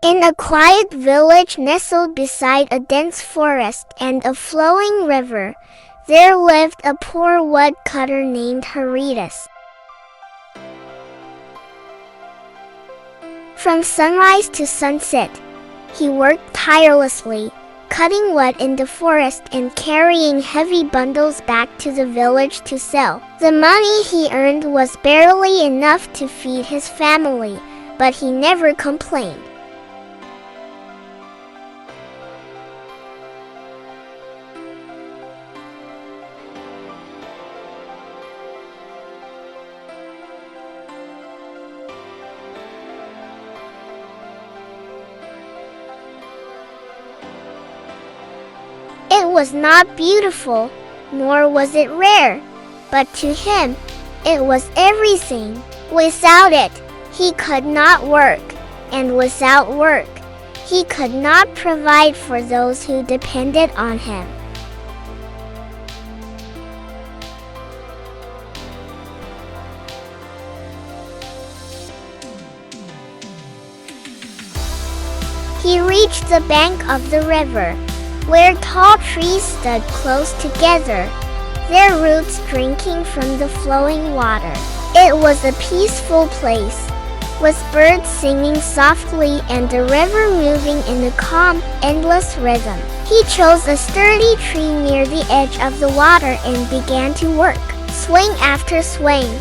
In a quiet village nestled beside a dense forest and a flowing river, there lived a poor woodcutter named Heridas. From sunrise to sunset, he worked tirelessly, cutting wood in the forest and carrying heavy bundles back to the village to sell. The money he earned was barely enough to feed his family, but he never complained. It was not beautiful, nor was it rare, but to him, it was everything. Without it, he could not work, and without work, he could not provide for those who depended on him. He reached the bank of the river, where tall trees stood close together, their roots drinking from the flowing water. It was a peaceful place, with birds singing softly and the river moving in a calm, endless rhythm. He chose a sturdy tree near the edge of the water and began to work. Swing after swing,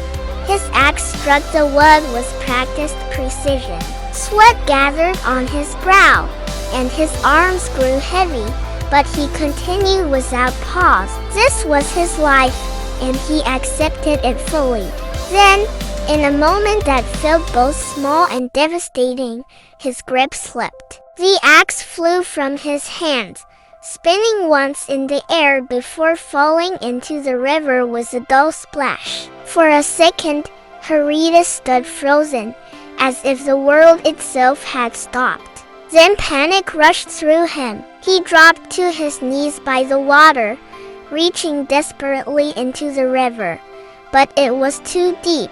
his axe struck the wood with practiced precision. Sweat gathered on his brow, and his arms grew heavy, but he continued without pause. This was his life, and he accepted it fully. Then, in a moment that felt both small and devastating, his grip slipped. The axe flew from his hands, spinning once in the air before falling into the river with a dull splash. For a second, Heridas stood frozen, as if the world itself had stopped. Then panic rushed through him. He dropped to his knees by the water, reaching desperately into the river. But it was too deep,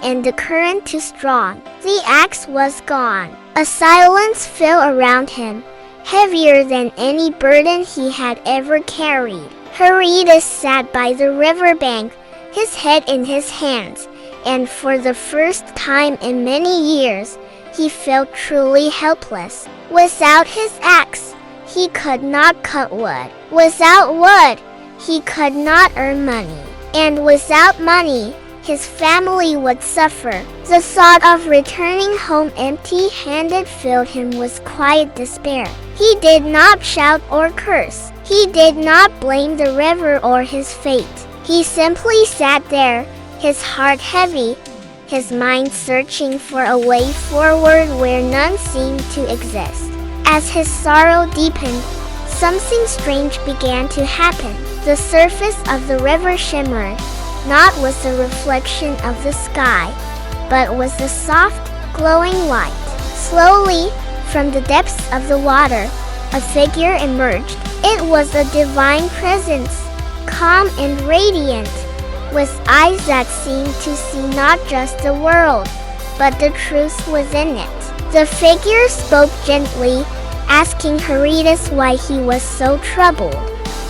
and the current too strong. The axe was gone. A silence fell around him, heavier than any burden he had ever carried. Heridas sat by the riverbank, his head in his hands, and for the first time in many years, he felt truly helpless. Without his axe, he could not cut wood. Without wood, he could not earn money. And without money, his family would suffer. The thought of returning home empty-handed filled him with quiet despair. He did not shout or curse. He did not blame the river or his fate. He simply sat there, his heart heavy, his mind searching for a way forward where none seemed to exist. As his sorrow deepened, something strange began to happen. The surface of the river shimmered, not with the reflection of the sky, but with a soft, glowing light. Slowly, from the depths of the water, a figure emerged. It was a divine presence, calm and radiant, with eyes that seemed to see not just the world, but the truth within it. The figure spoke gently, asking Heridas why he was so troubled.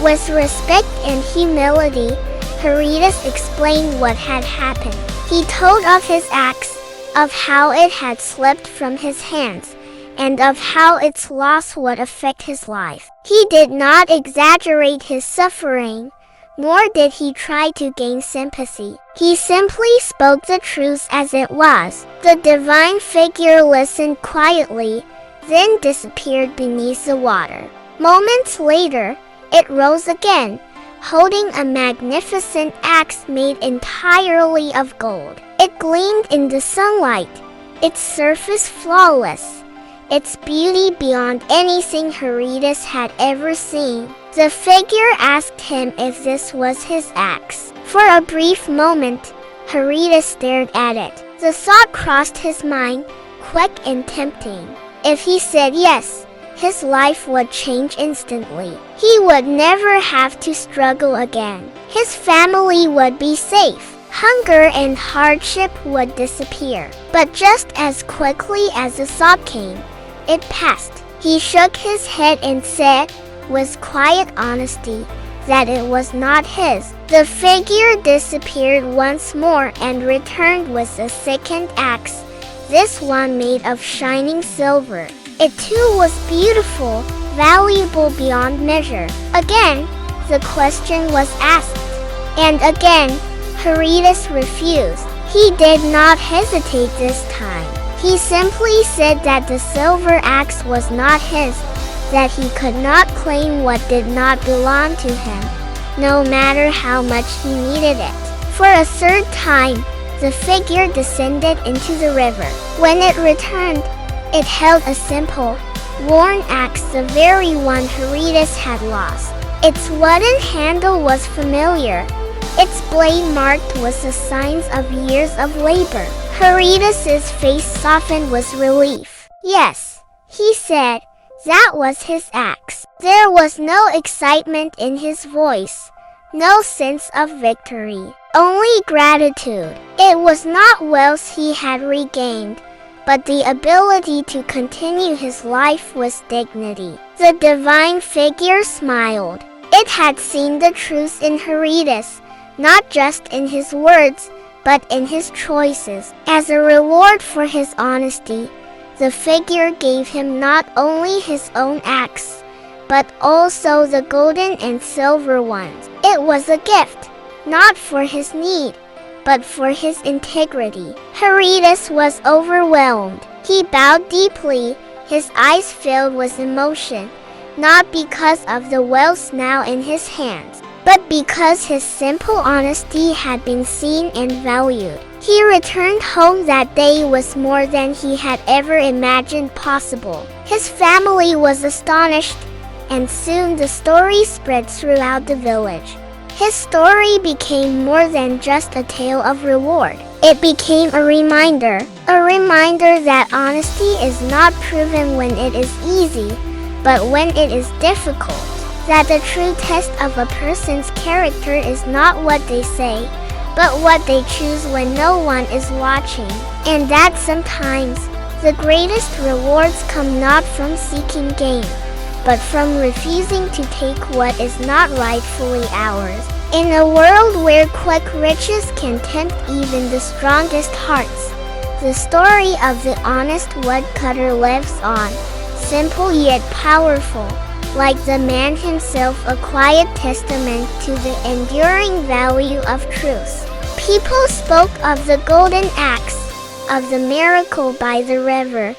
With respect and humility, Heridas explained what had happened. He told of his axe, of how it had slipped from his hands, and of how its loss would affect his life. He did not exaggerate his suffering, nor did he try to gain sympathy. He simply spoke the truth as it was. The divine figure listened quietly, then disappeared beneath the water. Moments later, it rose again, holding a magnificent axe made entirely of gold. It gleamed in the sunlight, its surface flawless, its beauty beyond anything Heridas had ever seen. The figure asked him if this was his axe. For a brief moment, Heridas stared at it. The thought crossed his mind, quick and tempting. If he said yes, his life would change instantly. He would never have to struggle again. His family would be safe. Hunger and hardship would disappear. But just as quickly as the thought came, it passed. He shook his head and said, with quiet honesty, that it was not his. The figure disappeared once more and returned with a second axe, this one made of shining silver. It too was beautiful, valuable beyond measure. Again, the question was asked, and again, Heridas refused. He did not hesitate this time. He simply said that the silver axe was not his, that he could not claim what did not belong to him, no matter how much he needed it. For a third time, the figure descended into the river. When it returned, it held a simple, worn axe, the very one Heridas had lost. Its wooden handle was familiar. Its blade marked with the signs of years of labor. Heridas's face softened with relief. Yes, he said, that was his axe. There was no excitement in his voice, no sense of victory, only gratitude. It was not wealth he had regained, but the ability to continue his life with dignity. The divine figure smiled. It had seen the truth in Heridas, not just in his words, but in his choices. As a reward for his honesty, the figure gave him not only his own axe, but also the golden and silver ones. It was a gift, not for his need, but for his integrity. Heridas was overwhelmed. He bowed deeply, his eyes filled with emotion, not because of the wealth now in his hands, but because his simple honesty had been seen and valued. He returned home that day with more than he had ever imagined possible. His family was astonished, and soon the story spread throughout the village. His story became more than just a tale of reward. It became a reminder that honesty is not proven when it is easy, but when it is difficult. That the true test of a person's character is not what they say, but what they choose when no one is watching. And that sometimes, the greatest rewards come not from seeking gain, but from refusing to take what is not rightfully ours. In a world where quick riches can tempt even the strongest hearts, the story of the honest woodcutter lives on, simple yet powerful, like the man himself, a quiet testament to the enduring value of truth. People spoke of the golden axe, of the miracle by the river,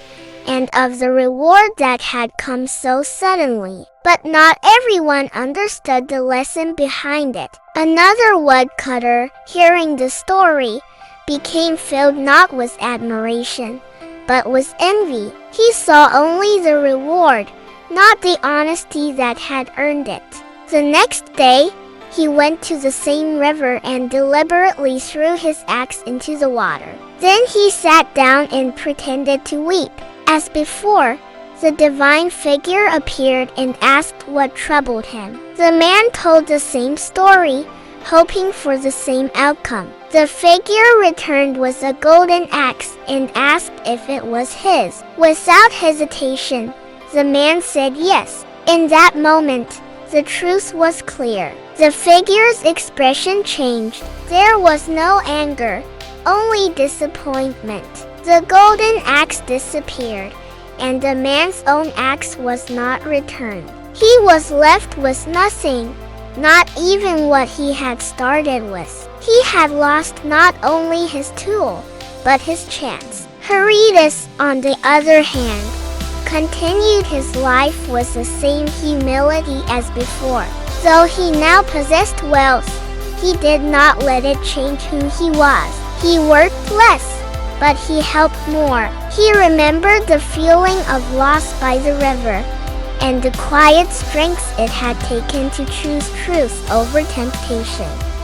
and of the reward that had come so suddenly. But not everyone understood the lesson behind it. Another woodcutter, hearing the story, became filled not with admiration, but with envy. He saw only the reward, not the honesty that had earned it. The next day, he went to the same river and deliberately threw his axe into the water. Then he sat down and pretended to weep. As before, the divine figure appeared and asked what troubled him. The man told the same story, hoping for the same outcome. The figure returned with a golden axe and asked if it was his. Without hesitation, the man said yes. In that moment, the truth was clear. The figure's expression changed. There was no anger, only disappointment. The golden axe disappeared, and the man's own axe was not returned. He was left with nothing, not even what he had started with. He had lost not only his tool, but his chance. Heridas, on the other hand, continued his life with the same humility as before. Though he now possessed wealth, he did not let it change who he was. He worked less, but he helped more. He remembered the feeling of loss by the river, and the quiet strength it had taken to choose truth over temptation.